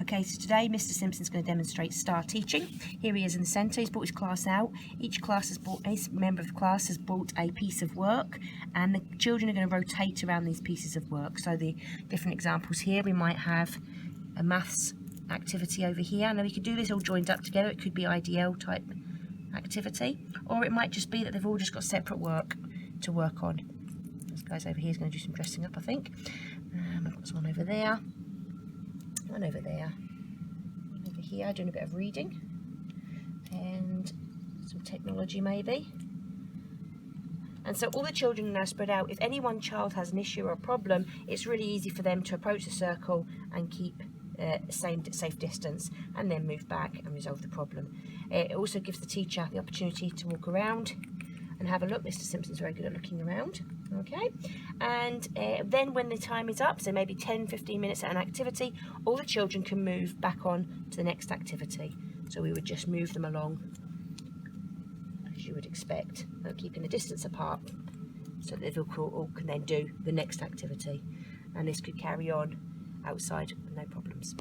Okay, so today Mr. Simpson's going to demonstrate star teaching. Here he is in the centre. He's brought his class out. Each member of the class has brought a piece of work, and the children are going to rotate around these pieces of work. So the different examples here, we might have a maths activity over here. Now we could do this all joined up together. It could be IDL type activity, or it might just be that they've all just got separate work to work on. This guy's over here is going to do some dressing up, I think. I've got one over there. One over there, over here, doing a bit of reading and some technology maybe. And so all the children are now spread out. If any one child has an issue or a problem, it's really easy for them to approach the circle and keep safe distance, and then move back and resolve the problem. It also gives the teacher the opportunity to walk around and have a look. Mr. Simpson's very good at looking around. Okay, and then when the time is up, so maybe 10-15 minutes at an activity, all the children can move back on to the next activity. So we would just move them along as you would expect, keeping the distance apart so that they all can then do the next activity, and this could carry on outside with no problems.